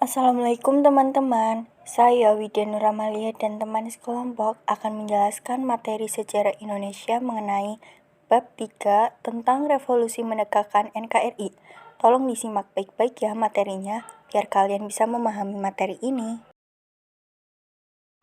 Assalamualaikum teman-teman, saya Widya Nuramalia dan teman sekelompok akan menjelaskan materi sejarah Indonesia mengenai bab 3 tentang revolusi menegakkan NKRI. Tolong disimak baik-baik ya materinya, biar kalian bisa memahami materi ini.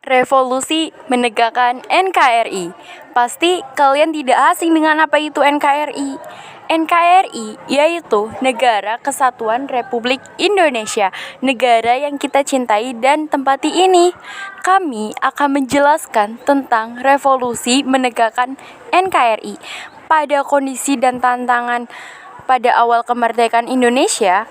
Revolusi menegakkan NKRI. Pasti kalian tidak asing dengan apa itu NKRI. NKRI yaitu Negara Kesatuan Republik Indonesia, negara yang kita cintai dan tempati ini. Kami akan menjelaskan tentang revolusi menegakkan NKRI. Pada kondisi dan tantangan pada awal kemerdekaan Indonesia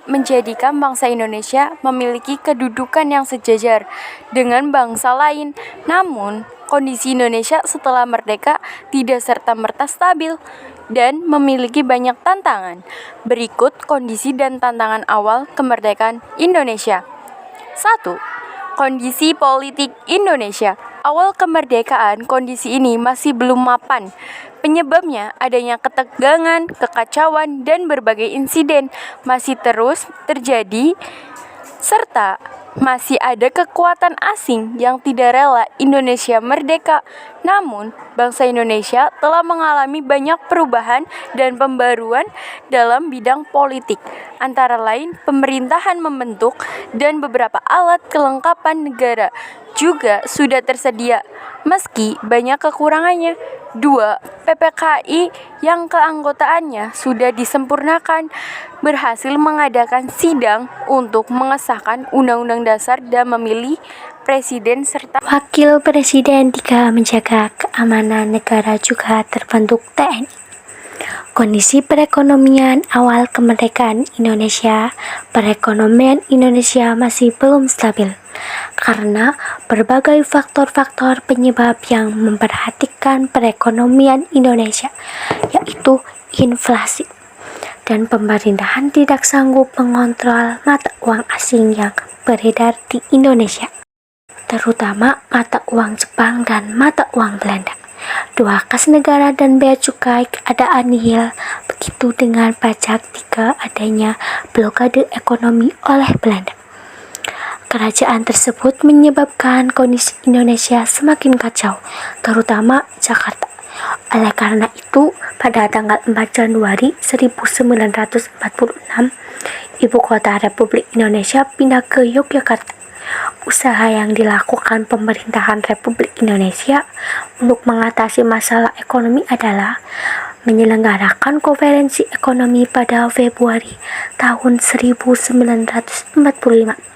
menjadikan bangsa Indonesia memiliki kedudukan yang sejajar dengan bangsa lain. Namun, kondisi Indonesia setelah merdeka tidak serta-merta stabil dan memiliki banyak tantangan. Berikut kondisi dan tantangan awal kemerdekaan Indonesia. 1. Kondisi politik Indonesia. Awal kemerdekaan, kondisi ini masih belum mapan. Penyebabnya adanya ketegangan, kekacauan, dan berbagai insiden masih terus terjadi, serta masih ada kekuatan asing yang tidak rela Indonesia merdeka. Namun, bangsa Indonesia telah mengalami banyak perubahan dan pembaruan dalam bidang politik, antara lain pemerintahan membentuk dan beberapa alat kelengkapan negara juga sudah tersedia, meski banyak kekurangannya. 2. PPKI yang keanggotaannya sudah disempurnakan berhasil mengadakan sidang untuk mengesahkan Undang-Undang Dasar dan memilih presiden serta wakil presiden. 3. Menjaga keamanan negara juga terbentuk TNI. Kondisi perekonomian awal kemerdekaan Indonesia. Perekonomian Indonesia masih belum stabil karena berbagai faktor-faktor penyebab yang memperhatikan perekonomian Indonesia, yaitu inflasi, dan pemerintahan tidak sanggup mengontrol mata uang asing yang beredar di Indonesia, terutama mata uang Jepang dan mata uang Belanda. 2. Kas negara dan bea cukai keadaan nihil. Begitu dengan pajak. 3. Adanya blokade ekonomi oleh Belanda. Kerajaan tersebut menyebabkan kondisi Indonesia semakin kacau, terutama Jakarta. Oleh karena itu, pada tanggal 4 Januari 1946, Ibu Kota Republik Indonesia pindah ke Yogyakarta. Usaha yang dilakukan pemerintahan Republik Indonesia untuk mengatasi masalah ekonomi adalah menyelenggarakan konferensi ekonomi pada Februari tahun 1945.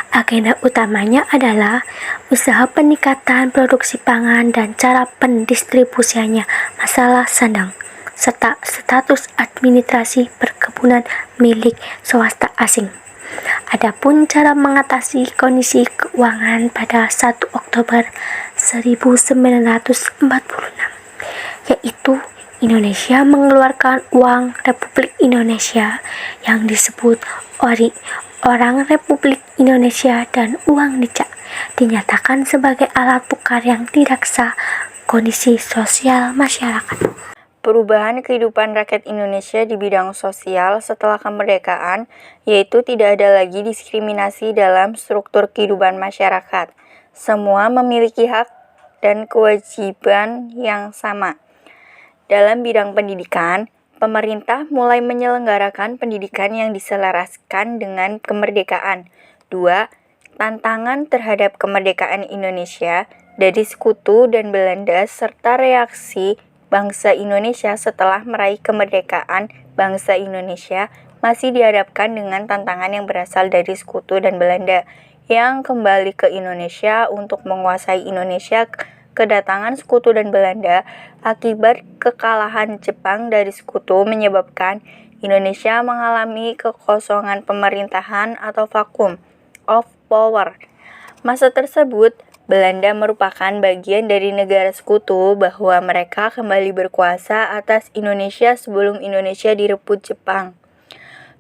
Agenda utamanya adalah usaha peningkatan produksi pangan dan cara pendistribusiannya, masalah sandang, serta status administrasi perkebunan milik swasta asing. Adapun cara mengatasi kondisi keuangan pada 1 Oktober 1946, yaitu Indonesia mengeluarkan uang Republik Indonesia yang disebut ORI, Orang Republik Indonesia, dan uang nica dinyatakan sebagai alat tukar yang tidak sah kondisi sosial masyarakat. Perubahan kehidupan rakyat Indonesia di bidang sosial setelah kemerdekaan, yaitu tidak ada lagi diskriminasi dalam struktur kehidupan masyarakat. Semua memiliki hak dan kewajiban yang sama. Dalam bidang pendidikan, pemerintah mulai menyelenggarakan pendidikan yang diselaraskan dengan kemerdekaan. 2. Tantangan terhadap kemerdekaan Indonesia dari Sekutu dan Belanda serta reaksi bangsa Indonesia setelah meraih kemerdekaan. Bangsa Indonesia masih dihadapkan dengan tantangan yang berasal dari Sekutu dan Belanda yang kembali ke Indonesia untuk menguasai Indonesia. Kedatangan Sekutu dan Belanda akibat kekalahan Jepang dari Sekutu menyebabkan Indonesia mengalami kekosongan pemerintahan atau vacuum of power. Masa tersebut, Belanda merupakan bagian dari negara Sekutu bahwa mereka kembali berkuasa atas Indonesia sebelum Indonesia direbut Jepang.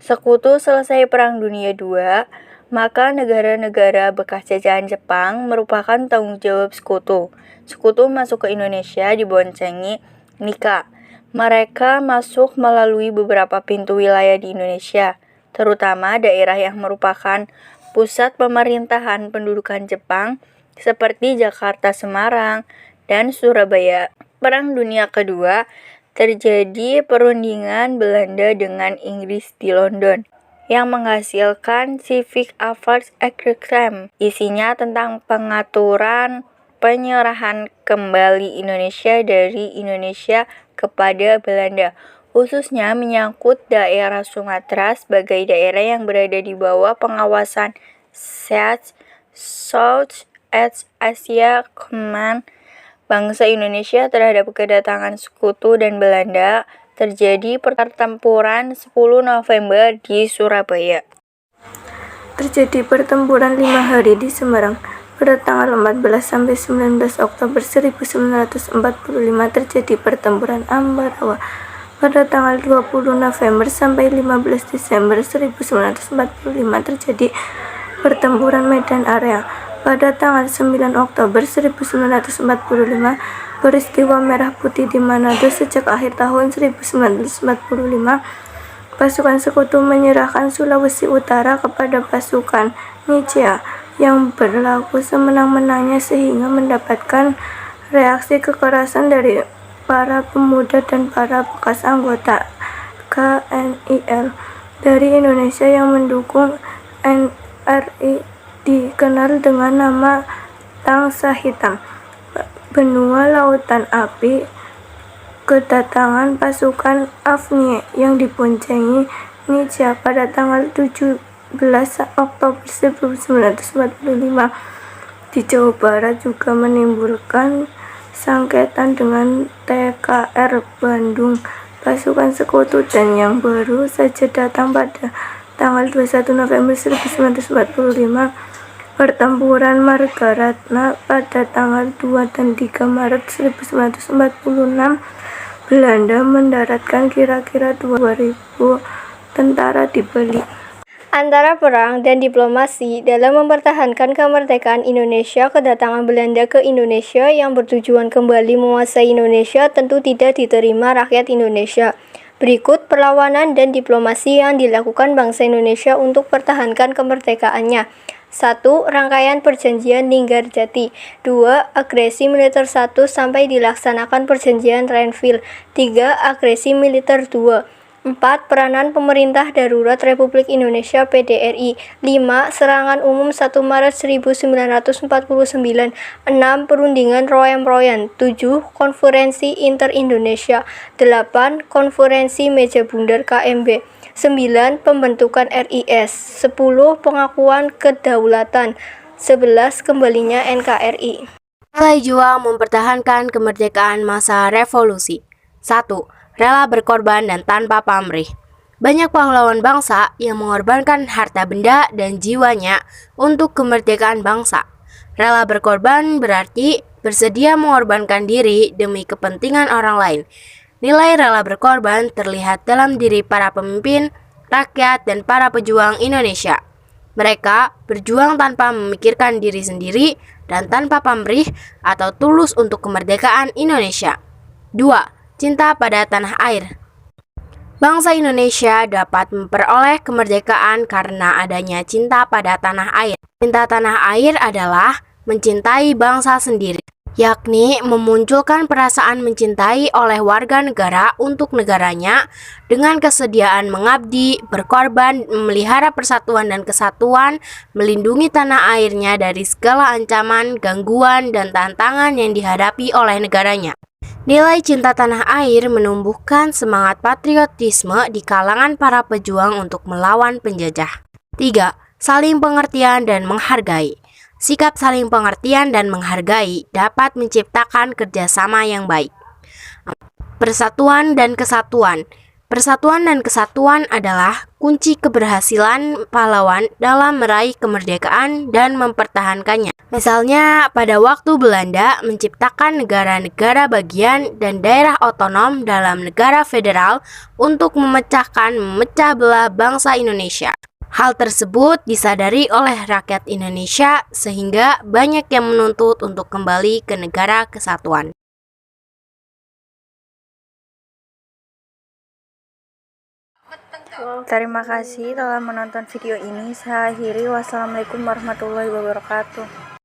Sekutu selesai Perang Dunia II, maka negara-negara bekas jajahan Jepang merupakan tanggung jawab Sekutu. Sekutu masuk ke Indonesia diboncengi Nika. Mereka masuk melalui beberapa pintu wilayah di Indonesia, terutama daerah yang merupakan pusat pemerintahan pendudukan Jepang seperti Jakarta, Semarang, dan Surabaya. Perang Dunia Kedua terjadi perundingan Belanda dengan Inggris di London yang menghasilkan Civic Affairs Agreement. Isinya tentang pengaturan penyerahan kembali Indonesia dari Indonesia kepada Belanda, khususnya menyangkut daerah Sumatera sebagai daerah yang berada di bawah pengawasan South East Asia Command. Bangsa Indonesia terhadap kedatangan sekutu dan Belanda terjadi pertempuran 10 November di Surabaya. Terjadi pertempuran 5 hari di Semarang. Pada tanggal 14 sampai 19 Oktober 1945 terjadi pertempuran Ambarawa. Pada tanggal 20 November sampai 15 Desember 1945 terjadi pertempuran Medan Area. Pada tanggal 9 Oktober 1945, peristiwa Merah Putih di Manado. Sejak akhir tahun 1945, pasukan sekutu menyerahkan Sulawesi Utara kepada pasukan Nichia yang berlaku semenang-menangnya sehingga mendapatkan reaksi kekerasan dari para pemuda dan para bekas anggota KNIL dari Indonesia yang mendukung NRI dikenal dengan nama Tangsa Hitam. Benua Lautan Api. Kedatangan pasukan AFNI yang diboncengi Nichia pada tanggal 17 Oktober 1945 di Jawa Barat juga menimbulkan sengketa dengan TKR Bandung. Pasukan sekutu dan yang baru saja datang pada tanggal 21 November 1945. Pertempuran Margaretna pada tanggal 2 dan 3 Maret 1946, Belanda mendaratkan kira-kira 2.000 tentara di Bali. Antara perang dan diplomasi dalam mempertahankan kemerdekaan Indonesia, kedatangan Belanda ke Indonesia yang bertujuan kembali menguasai Indonesia tentu tidak diterima rakyat Indonesia. Berikut perlawanan dan diplomasi yang dilakukan bangsa Indonesia untuk pertahankan kemerdekaannya. 1. Rangkaian perjanjian Linggarjati. 2. Agresi militer 1 sampai dilaksanakan perjanjian Renville. 3. Agresi militer 2. 4. Peranan pemerintah darurat Republik Indonesia PDRI. 5. Serangan umum 1 Maret 1949. 6. Perundingan Royan-Royan. 7. Konferensi Inter-Indonesia. 8. Konferensi Meja Bundar KMB. 9. Pembentukan RIS. 10. Pengakuan kedaulatan. 11. Kembalinya NKRI. Nilai juang mempertahankan kemerdekaan masa revolusi. 1. Rela berkorban dan tanpa pamrih. Banyak pahlawan bangsa yang mengorbankan harta benda dan jiwanya untuk kemerdekaan bangsa. Rela berkorban berarti bersedia mengorbankan diri demi kepentingan orang lain. Nilai rela berkorban terlihat dalam diri para pemimpin, rakyat, dan para pejuang Indonesia. Mereka berjuang tanpa memikirkan diri sendiri dan tanpa pamrih atau tulus untuk kemerdekaan Indonesia. 2. Cinta pada tanah air. Bangsa Indonesia dapat memperoleh kemerdekaan karena adanya cinta pada tanah air. Cinta tanah air adalah mencintai bangsa sendiri, yakni memunculkan perasaan mencintai oleh warga negara untuk negaranya dengan kesediaan mengabdi, berkorban, memelihara persatuan dan kesatuan, melindungi tanah airnya dari segala ancaman, gangguan, dan tantangan yang dihadapi oleh negaranya. Nilai cinta tanah air menumbuhkan semangat patriotisme di kalangan para pejuang untuk melawan penjajah. 3. Saling pengertian dan menghargai. Sikap saling pengertian dan menghargai dapat menciptakan kerjasama yang baik. Persatuan dan kesatuan. Persatuan dan kesatuan adalah kunci keberhasilan pahlawan dalam meraih kemerdekaan dan mempertahankannya. Misalnya, pada waktu Belanda menciptakan negara-negara bagian dan daerah otonom dalam negara federal untuk memecah belah bangsa Indonesia. Hal tersebut disadari oleh rakyat Indonesia sehingga banyak yang menuntut untuk kembali ke negara kesatuan. Terima kasih telah menonton video ini. Saya akhiri. Wassalamualaikum warahmatullahi wabarakatuh.